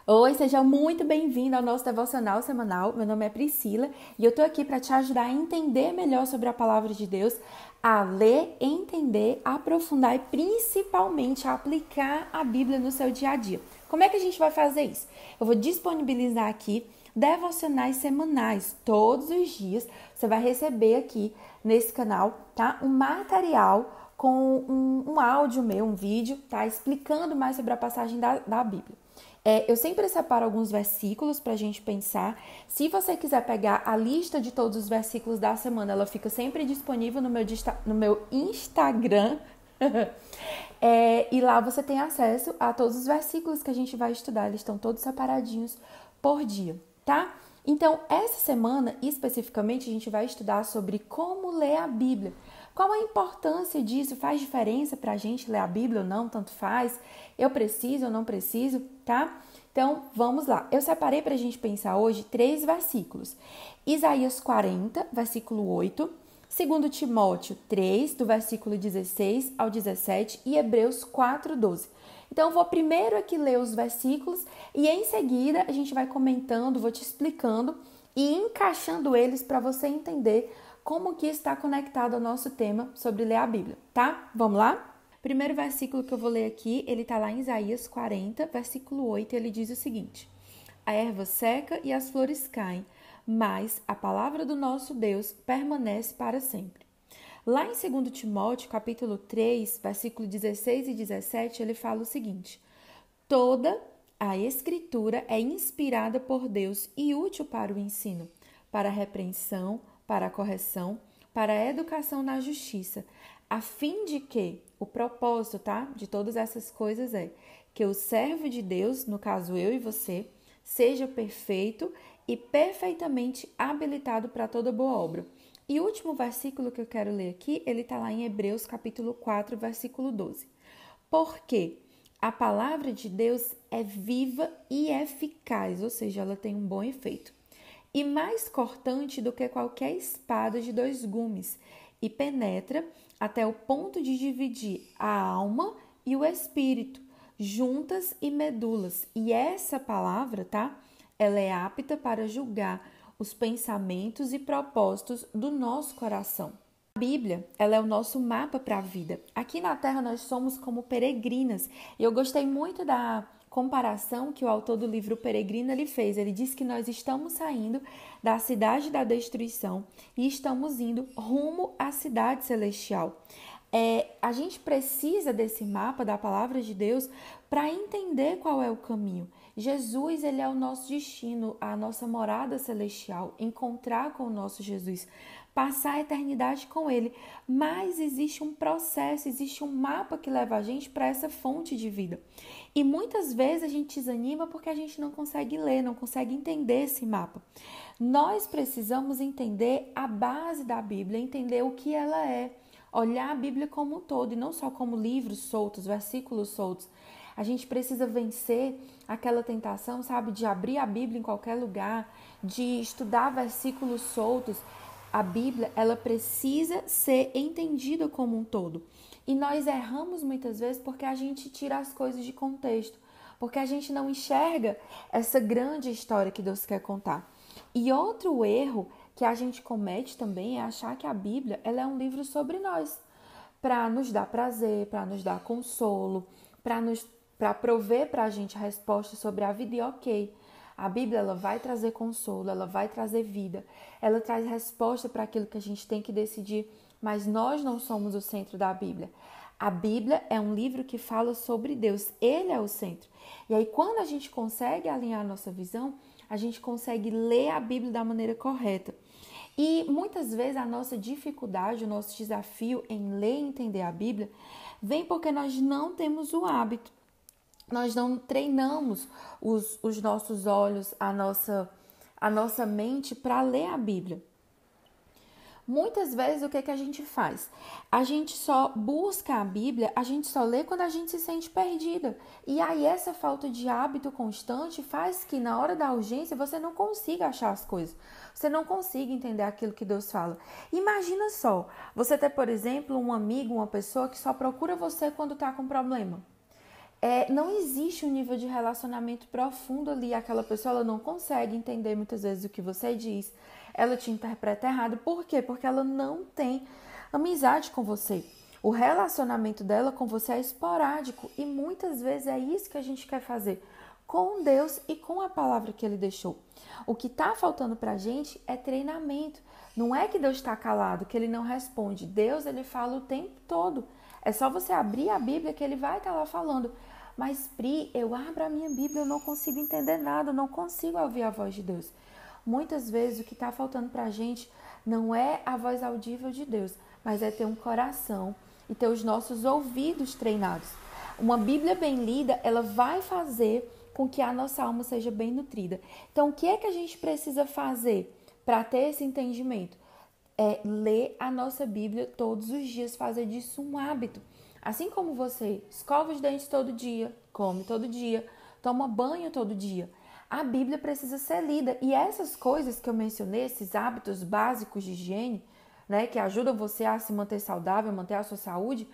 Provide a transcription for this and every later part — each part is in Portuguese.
Oi, seja muito bem-vindo ao nosso devocional semanal. Meu nome é Priscila e eu tô aqui para te ajudar a entender melhor sobre a palavra de Deus, a ler, entender, aprofundar e principalmente a aplicar a Bíblia no seu dia a dia. Como é que a gente vai fazer isso? Eu vou disponibilizar aqui devocionais semanais. Todos os dias você vai receber aqui nesse canal, tá? Um material com um áudio meu, um vídeo, tá? Explicando mais sobre a passagem da Bíblia. Eu sempre separo alguns versículos para a gente pensar. Se você quiser pegar a lista de todos os versículos da semana, ela fica sempre disponível no meu Instagram. E lá você tem acesso a todos os versículos que a gente vai estudar. Eles estão todos separadinhos por dia, tá? Então, essa semana, especificamente, a gente vai estudar sobre como ler a Bíblia. Qual a importância disso? Faz diferença para a gente ler a Bíblia ou não? Tanto faz? Eu preciso ou não preciso? Tá? Então, vamos lá. Eu separei para a gente pensar hoje 3 versículos. Isaías 40, versículo 8. 2 Timóteo 3, do versículo 16 ao 17 e Hebreus 4, 12. Então, eu vou primeiro aqui ler os versículos e em seguida a gente vai comentando, vou te explicando e encaixando eles para você entender como que está conectado ao nosso tema sobre ler a Bíblia, tá? Vamos lá? Primeiro versículo que eu vou ler aqui, ele está lá em Isaías 40, versículo 8, ele diz o seguinte: A erva seca e as flores caem, mas a palavra do nosso Deus permanece para sempre. Lá em 2 Timóteo, capítulo 3, versículo 16 e 17, ele fala o seguinte: Toda a Escritura é inspirada por Deus e útil para o ensino, para a repreensão, para a correção, para a educação na justiça, a fim de que o propósito, tá, de todas essas coisas é que o servo de Deus, no caso eu e você, seja perfeito e perfeitamente habilitado para toda boa obra. E o último versículo que eu quero ler aqui, ele está lá em Hebreus capítulo 4, versículo 12. Porque a palavra de Deus é viva e eficaz, ou seja, ela tem um bom efeito. E mais cortante do que qualquer espada de 2 gumes, e penetra até o ponto de dividir a alma e o espírito, juntas e medulas. E essa palavra, tá? Ela é apta para julgar os pensamentos e propósitos do nosso coração. A Bíblia, ela é o nosso mapa para a vida. Aqui na Terra nós somos como peregrinas. E eu gostei muito da comparação que o autor do livro Peregrino ele fez. Ele disse que nós estamos saindo da cidade da destruição e estamos indo rumo à cidade celestial. A gente precisa desse mapa da palavra de Deus para entender qual é o caminho. Jesus, ele é o nosso destino, a nossa morada celestial, encontrar com o nosso Jesus, passar a eternidade com ele. Mas existe um processo, existe um mapa que leva a gente para essa fonte de vida. E muitas vezes a gente desanima porque a gente não consegue ler, não consegue entender esse mapa. Nós precisamos entender a base da Bíblia, entender o que ela é, olhar a Bíblia como um todo e não só como livros soltos, versículos soltos. A gente precisa vencer aquela tentação, sabe, de abrir a Bíblia em qualquer lugar, de estudar versículos soltos. A Bíblia, ela precisa ser entendida como um todo. E nós erramos muitas vezes porque a gente tira as coisas de contexto, porque a gente não enxerga essa grande história que Deus quer contar. E outro erro que a gente comete também é achar que a Bíblia ela é um livro sobre nós, para nos dar prazer, para nos dar consolo, para prover para a gente respostas sobre a vida. E ok, a Bíblia ela vai trazer consolo, ela vai trazer vida, ela traz resposta para aquilo que a gente tem que decidir, mas nós não somos o centro da Bíblia. A Bíblia é um livro que fala sobre Deus, ele é o centro. E aí quando a gente consegue alinhar a nossa visão, a gente consegue ler a Bíblia da maneira correta. E muitas vezes a nossa dificuldade, o nosso desafio em ler e entender a Bíblia vem porque nós não temos o hábito. Nós não treinamos os nossos olhos, a nossa mente para ler a Bíblia. Muitas vezes o que a gente faz? A gente só busca a Bíblia, a gente só lê quando a gente se sente perdida. E aí essa falta de hábito constante faz que na hora da urgência você não consiga achar as coisas. Você não consiga entender aquilo que Deus fala. Imagina só, você ter, por exemplo, um amigo, uma pessoa que só procura você quando está com problema. não existe um nível de relacionamento profundo ali. Aquela pessoa ela não consegue entender muitas vezes o que você diz, ela te interpreta errado. Por quê? Porque ela não tem amizade com você. O relacionamento dela com você é esporádico e muitas vezes é isso que a gente quer fazer com Deus e com a palavra que Ele deixou. O que está faltando para a gente é treinamento. Não é que Deus está calado, que Ele não responde. Deus, Ele fala o tempo todo. É só você abrir a Bíblia que Ele vai estar lá falando. Mas, Pri, eu abro a minha Bíblia, eu não consigo entender nada, eu não consigo ouvir a voz de Deus. Muitas vezes o que está faltando para a gente não é a voz audível de Deus, mas é ter um coração e ter os nossos ouvidos treinados. Uma Bíblia bem lida, ela vai fazer com que a nossa alma seja bem nutrida. Então, o que é que a gente precisa fazer para ter esse entendimento? É ler a nossa Bíblia todos os dias, fazer disso um hábito. Assim como você escova os dentes todo dia, come todo dia, toma banho todo dia, a Bíblia precisa ser lida. E essas coisas que eu mencionei, esses hábitos básicos de higiene, né, que ajudam você a se manter saudável, manter a sua saúde,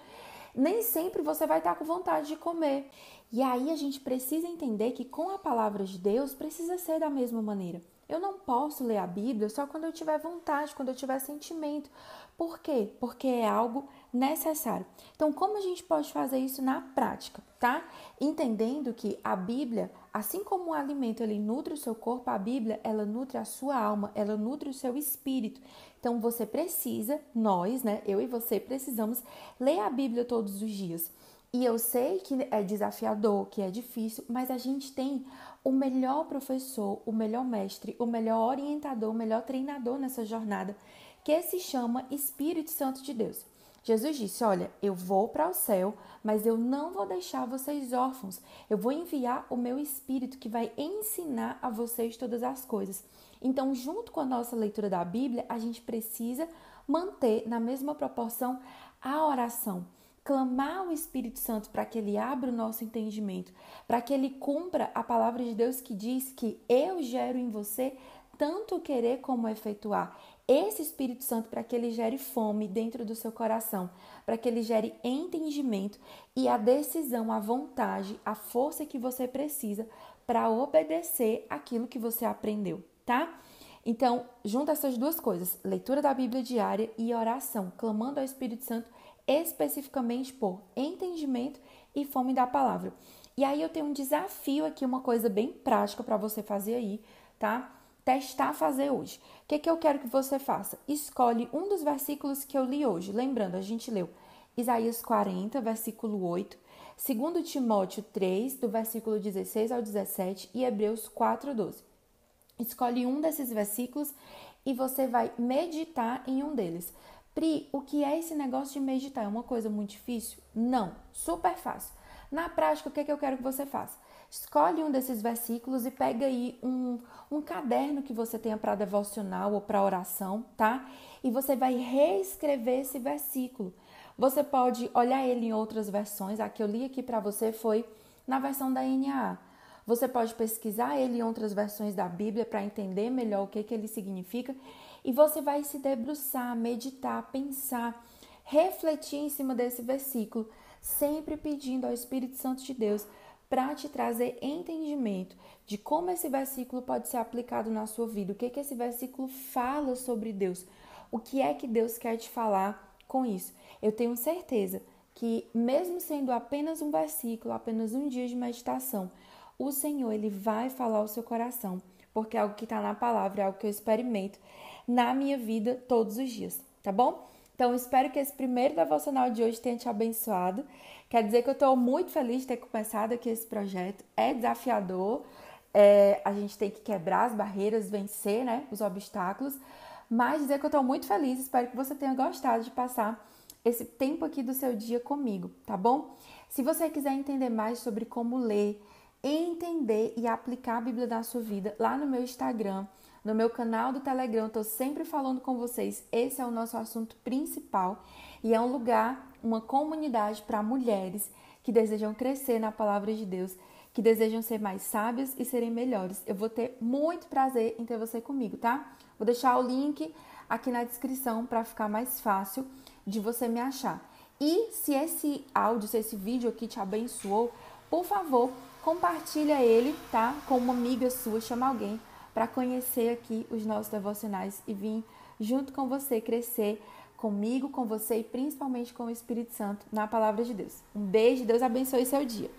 nem sempre você vai estar com vontade de comer. E aí a gente precisa entender que com a palavra de Deus precisa ser da mesma maneira. Eu não posso ler a Bíblia só quando eu tiver vontade, quando eu tiver sentimento. Por quê? Porque é algo necessário. Então, como a gente pode fazer isso na prática, tá? Entendendo que a Bíblia, assim como o alimento, ele nutre o seu corpo, a Bíblia, ela nutre a sua alma, ela nutre o seu espírito. Então, você precisa, nós, né, eu e você, precisamos ler a Bíblia todos os dias. E eu sei que é desafiador, que é difícil, mas a gente tem o melhor professor, o melhor mestre, o melhor orientador, o melhor treinador nessa jornada, que se chama Espírito Santo de Deus. Jesus disse, olha, eu vou para o céu, mas eu não vou deixar vocês órfãos. Eu vou enviar o meu Espírito que vai ensinar a vocês todas as coisas. Então, junto com a nossa leitura da Bíblia, a gente precisa manter na mesma proporção a oração. Clamar ao Espírito Santo para que Ele abra o nosso entendimento, para que Ele cumpra a palavra de Deus que diz que eu gero em você tanto querer como efetuar. Esse Espírito Santo para que ele gere fome dentro do seu coração, para que ele gere entendimento e a decisão, a vontade, a força que você precisa para obedecer aquilo que você aprendeu, tá? Então, junta essas duas coisas, leitura da Bíblia diária e oração, clamando ao Espírito Santo especificamente por entendimento e fome da palavra. E aí eu tenho um desafio aqui, uma coisa bem prática para você fazer aí, tá? Testar fazer hoje. O que eu quero que você faça? Escolhe um dos versículos que eu li hoje. Lembrando, a gente leu Isaías 40, versículo 8, 2 Timóteo 3, do versículo 16 ao 17 e Hebreus 4, 12. Escolhe um desses versículos e você vai meditar em um deles. Pri, o que é esse negócio de meditar? É uma coisa muito difícil? Não, super fácil. Na prática, o que eu quero que você faça? Escolhe um desses versículos e pega aí um caderno que você tenha para devocional ou para oração, tá? E você vai reescrever esse versículo. Você pode olhar ele em outras versões. A que eu li aqui para você foi na versão da NAA. Você pode pesquisar ele em outras versões da Bíblia para entender melhor o que ele significa. E você vai se debruçar, meditar, pensar, refletir em cima desse versículo, sempre pedindo ao Espírito Santo de Deus para te trazer entendimento de como esse versículo pode ser aplicado na sua vida, o que esse versículo fala sobre Deus, o que é que Deus quer te falar com isso. Eu tenho certeza que mesmo sendo apenas um versículo, apenas um dia de meditação, o Senhor, Ele vai falar ao seu coração, porque é algo que está na palavra, é algo que eu experimento na minha vida todos os dias, tá bom? Então, espero que esse primeiro devocional de hoje tenha te abençoado. Quer dizer que eu estou muito feliz de ter começado aqui esse projeto. É desafiador, a gente tem que quebrar as barreiras, vencer, né, os obstáculos. Mas dizer que eu estou muito feliz, espero que você tenha gostado de passar esse tempo aqui do seu dia comigo, tá bom? Se você quiser entender mais sobre como ler, entender e aplicar a Bíblia na sua vida, lá no meu Instagram, no meu canal do Telegram, eu estou sempre falando com vocês. Esse é o nosso assunto principal e é um lugar, uma comunidade para mulheres que desejam crescer na palavra de Deus, que desejam ser mais sábias e serem melhores. Eu vou ter muito prazer em ter você comigo, tá? Vou deixar o link aqui na descrição para ficar mais fácil de você me achar. E se esse áudio, se esse vídeo aqui te abençoou, por favor, compartilha ele, tá? Com uma amiga sua, chama alguém para conhecer aqui os nossos devocionais e vir junto com você crescer comigo, com você e principalmente com o Espírito Santo na palavra de Deus. Um beijo, Deus abençoe seu dia.